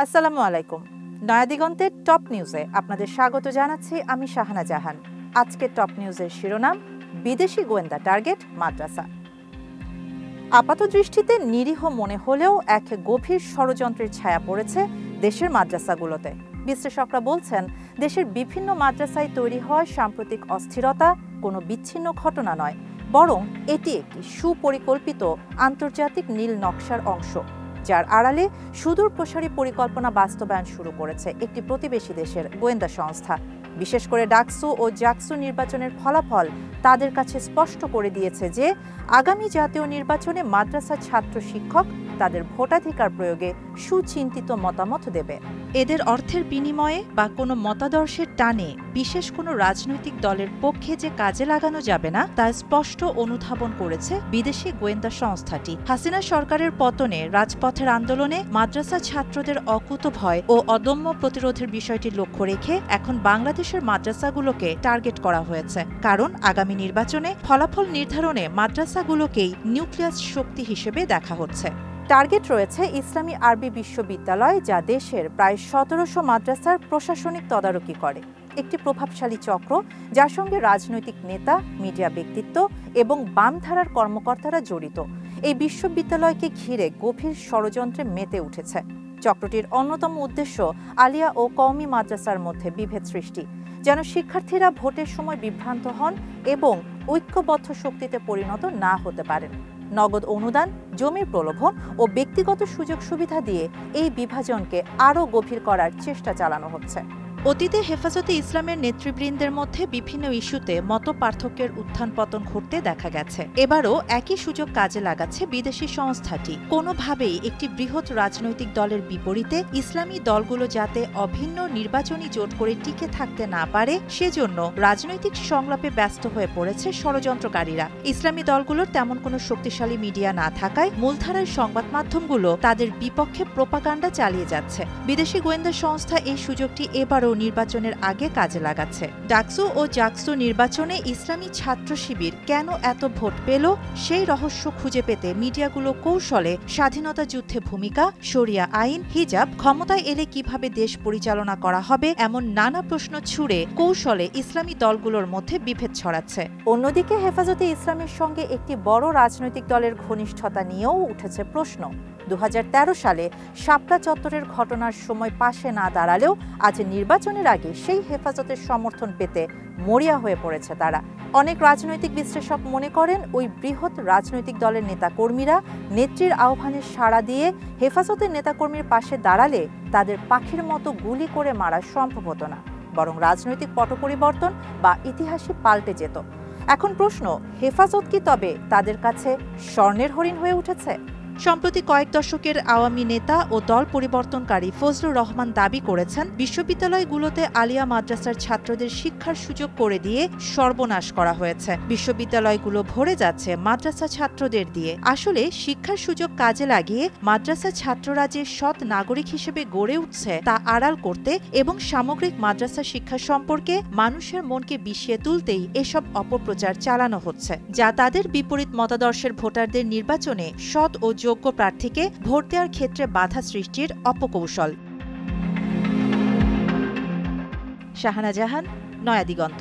আসসালামু আলাইকুম। নয়া দিগন্তের টপ নিউজে আপনাদের স্বাগত জানাচ্ছি আমি শাহানা জাহান। আজকের টপ নিউজের শিরোনাম, বিদেশি গোয়েন্দা টার্গেট মাদ্রাসা। আপাত দৃষ্টিতে নিরীহ মনে হলেও এক গভীর ষড়যন্ত্রের ছায়া পড়েছে দেশের মাদ্রাসাগুলোতে। বিশ্লেষকরা বলছেন, দেশের বিভিন্ন মাদ্রাসায় তৈরি হওয়া সাম্প্রতিক অস্থিরতা কোনো বিচ্ছিন্ন ঘটনা নয়, বরং এটি একটি সুপরিকল্পিত আন্তর্জাতিক নীল নকশার অংশ, যার আড়ালে সুদূর প্রসারী পরিকল্পনা বাস্তবায়ন শুরু করেছে একটি প্রতিবেশী দেশের গোয়েন্দা সংস্থা। বিশেষ করে ডাকসু ও জাকসু নির্বাচনের ফলাফল তাদের কাছে স্পষ্ট করে দিয়েছে যে আগামী জাতীয় নির্বাচনে মাদ্রাসা ছাত্র শিক্ষক তাদের ভোটাধিকার প্রয়োগে সুচিন্তিত মতামত দেবে। এদের অর্থের বিনিময়ে বা কোনো মতাদর্শের টানে বিশেষ কোনো রাজনৈতিক দলের পক্ষে যে কাজে লাগানো যাবে না, তা স্পষ্ট অনুধাবন করেছে বিদেশি গোয়েন্দা সংস্থাটি। হাসিনা সরকারের পতনে রাজপথের আন্দোলনে মাদ্রাসা ছাত্রদের অকুতভয় ও অদম্য প্রতিরোধের বিষয়টি লক্ষ্য রেখে এখন বাংলাদেশের মাদ্রাসাগুলোকে টার্গেট করা হয়েছে। কারণ আগামী নির্বাচনে ফলাফল নির্ধারণে মাদ্রাসাগুলোকেই নিউক্লিয়াস শক্তি হিসেবে দেখা হচ্ছে। টার্গেট রয়েছে ইসলামী আরবি বিশ্ববিদ্যালয়, যা দেশের প্রায় ১৭০০ মাদ্রাসার প্রশাসনিক তদারকি করে। একটি প্রভাবশালী চক্র, যার সঙ্গে রাজনৈতিক নেতা, মিডিয়া ব্যক্তিত্ব এবং বামধারার কর্মকর্তারা জড়িত। এই বিশ্ববিদ্যালয়কে ঘিরে গভীর ষড়যন্ত্রে মেতে উঠেছে। চক্রটির অন্যতম উদ্দেশ্য আলিয়া ও কওমি মাদ্রাসার মধ্যে বিভেদ সৃষ্টি, যেন শিক্ষার্থীরা ভোটের সময় বিভ্রান্ত হন এবং ঐক্যবদ্ধ শক্তিতে পরিণত না হতে পারেন। নগদ অনুদান, জমির প্রলোভন ও ব্যক্তিগত সুযোগ সুবিধা দিয়ে এই বিভাজনকে আরও গভীর করার চেষ্টা চালানো হচ্ছে। অতীতে হেফাজতে ইসলামের নেতৃবৃন্দের মধ্যে বিভিন্ন ইস্যুতে মত পার্থক্যের উত্থান পতন ঘটতে দেখা গেছে। এবারও একই সুযোগ কাজে লাগাচ্ছে বিদেশি সংস্থাটি। কোনোভাবেই একটি বৃহৎ রাজনৈতিক দলের বিপরীতে ইসলামী দলগুলো যাতে অভিন্ন নির্বাচনী জোট করে টিকে থাকতে না পারে, সেজন্য রাজনৈতিক সংলাপে ব্যস্ত হয়ে পড়েছে ষড়যন্ত্রকারীরা। ইসলামী দলগুলোর তেমন কোনো শক্তিশালী মিডিয়া না থাকায় মূলধারার সংবাদ মাধ্যমগুলো তাদের বিপক্ষে প্রোপাগান্ডা চালিয়ে যাচ্ছে। বিদেশি গোয়েন্দা সংস্থা এই সুযোগটি এবারও নির্বাচনের আগে কাজে লাগাচ্ছে। ডাকসু ও জাকসু নির্বাচনে ইসলামী ছাত্র শিবির কেন এত ভোট পেল, সেই রহস্য খুঁজে পেতে মিডিয়াগুলো কৌশলে স্বাধীনতা যুদ্ধে ভূমিকা, শরিয়া আইন, হিজাব, ক্ষমতায় এলে কিভাবে দেশ পরিচালনা করা হবে, এমন নানা প্রশ্ন ছুড়ে কৌশলে ইসলামী দলগুলোর মধ্যে বিভেদ ছড়াচ্ছে। অন্যদিকে হেফাজতে ইসলামের সঙ্গে একটি বড় রাজনৈতিক দলের ঘনিষ্ঠতা নিয়েও উঠেছে প্রশ্ন। ২০১৩ সালে শাপলা চত্বরের ঘটনার সময় পাশে না দাঁড়ালেও আজ নির্বাচনের আগে সেই হেফাজতের সমর্থন পেতে মরিয়া হয়ে পড়েছে তারা। অনেক রাজনৈতিক বিশ্লেষক মনে করেন, ওই বৃহৎ রাজনৈতিক দলের নেতাকর্মীরা নেত্রীর আহ্বানে সাড়া দিয়ে হেফাজতের নেতাকর্মীর পাশে দাঁড়ালে তাদের পাখির মতো গুলি করে মারা সম্ভব হতো না, বরং রাজনৈতিক পট পরিবর্তন বা ইতিহাসই পাল্টে যেত। এখন প্রশ্ন, হেফাজত কি তবে তাদের কাছে স্বর্ণের হরিণ হয়ে উঠেছে? সম্প্রতি কয়েক দশকের আওয়ামী নেতা ও দল পরিবর্তনকারী ফজলুর রহমান দাবি করেছেন, বিশ্ববিদ্যালয়গুলোতে আলিয়া মাদ্রাসার ছাত্রদের শিক্ষার সুযোগ করে দিয়ে সর্বনাশ করা হয়েছে। বিশ্ববিদ্যালয়গুলো ভরে যাচ্ছে মাদ্রাসা ছাত্রদের দিয়ে। আসলে শিক্ষার সুযোগ কাজে লাগিয়ে মাদ্রাসা ছাত্ররা যে সৎ নাগরিক হিসেবে গড়ে উঠছে তা আড়াল করতে এবং সামগ্রিক মাদ্রাসা শিক্ষা সম্পর্কে মানুষের মনকে বিষিয়ে তুলতেই এসব অপপ্রচার চালানো হচ্ছে, যা তাদের বিপরীত মতাদর্শের ভোটারদের নির্বাচনে সৎ ও যোগ্য প্রার্থীকে ভোট দেওয়ার ক্ষেত্রে বাধা সৃষ্টির অপকৌশল। শাহানা জাহান, নয়া দিগন্ত।